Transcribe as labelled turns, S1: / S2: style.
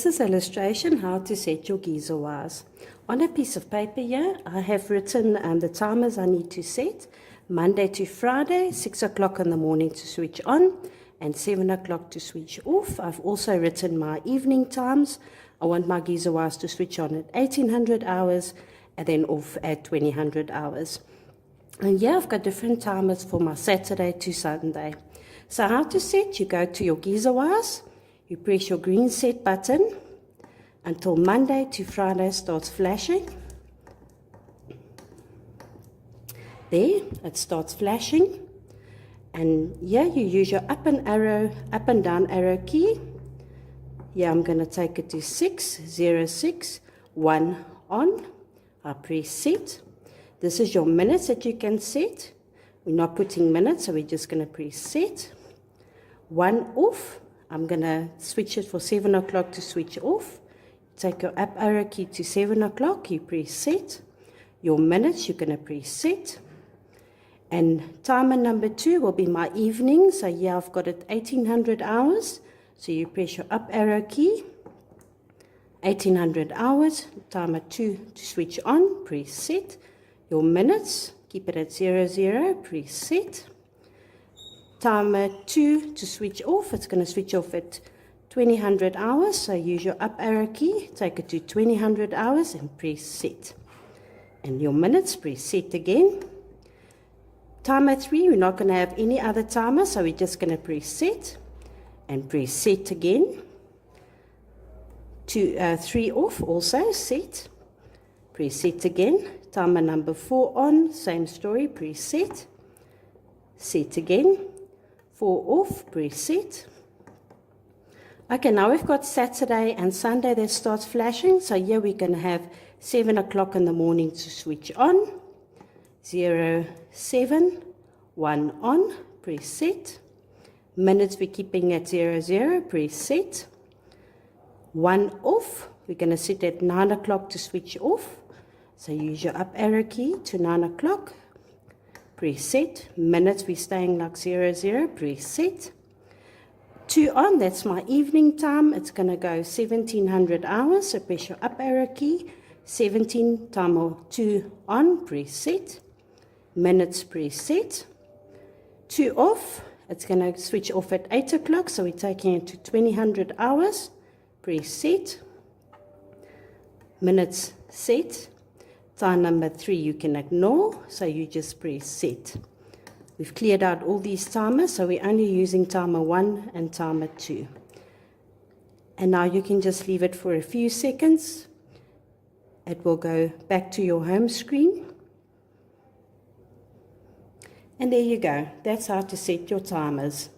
S1: This is illustration how to set your geyser wires. On a piece of paper here, I have written the timers I need to set. Monday to Friday, 6 o'clock in the morning to switch on and 7 o'clock to switch off. I've also written my evening times. I want my geyser wires to switch on at 1800 hours and then off at 2000 hours. And yeah, I've got different timers for my Saturday to Sunday. So how to set? You go to your geyser wires. You press your green set button until Monday to Friday starts flashing. There, it starts flashing. And here you use your up and down arrow key. Here I'm going to take it to 6, 0, 6, 1 on. I press set. This is your minutes that you can set. We're not putting minutes, so we're just going to press set. 1 off. I'm going to switch it for 7 o'clock to switch off. Take your up arrow key to 7 o'clock, you press set. Your minutes, you're going to press set. And timer number 2 will be my evening. So here I've got it 1800 hours. So you press your up arrow key. 1800 hours. Timer 2 to switch on, press set. Your minutes, keep it at 00, press set. Timer 2 to switch off. It's going to switch off at 2000 hours. So use your up arrow key, take it to 2000 hours and press set. And your minutes, press set again. Timer 3, we're not going to have any other timer, so we're just going to press set and press set again. 3 off, also set. Press set again. Timer number 4 on, same story, press set. Set again. 4 off, press set. Okay, now we've got Saturday and Sunday that starts flashing. So here we're going to have 7 o'clock in the morning to switch on. 0, 7, 1 on, press set. Minutes we're keeping at 00, press set. 1 off, we're going to set at 9 o'clock to switch off. So use your up arrow key to 9 o'clock. Press set. Minutes we're staying like 00, press set. 2 on, that's my evening time. It's going to go 1700 hours. So press your up arrow key. 17 timer 2 on, press set. Minutes, press set. 2 off, it's going to switch off at 8 o'clock. So we're taking it to 2000 hours. Press set. Minutes, set. Time number 3 you can ignore, so you just press set. We've cleared out all these timers, so we're only using timer 1 and timer 2. And now you can just leave it for a few seconds. It will go back to your home screen. And there you go. That's how to set your timers.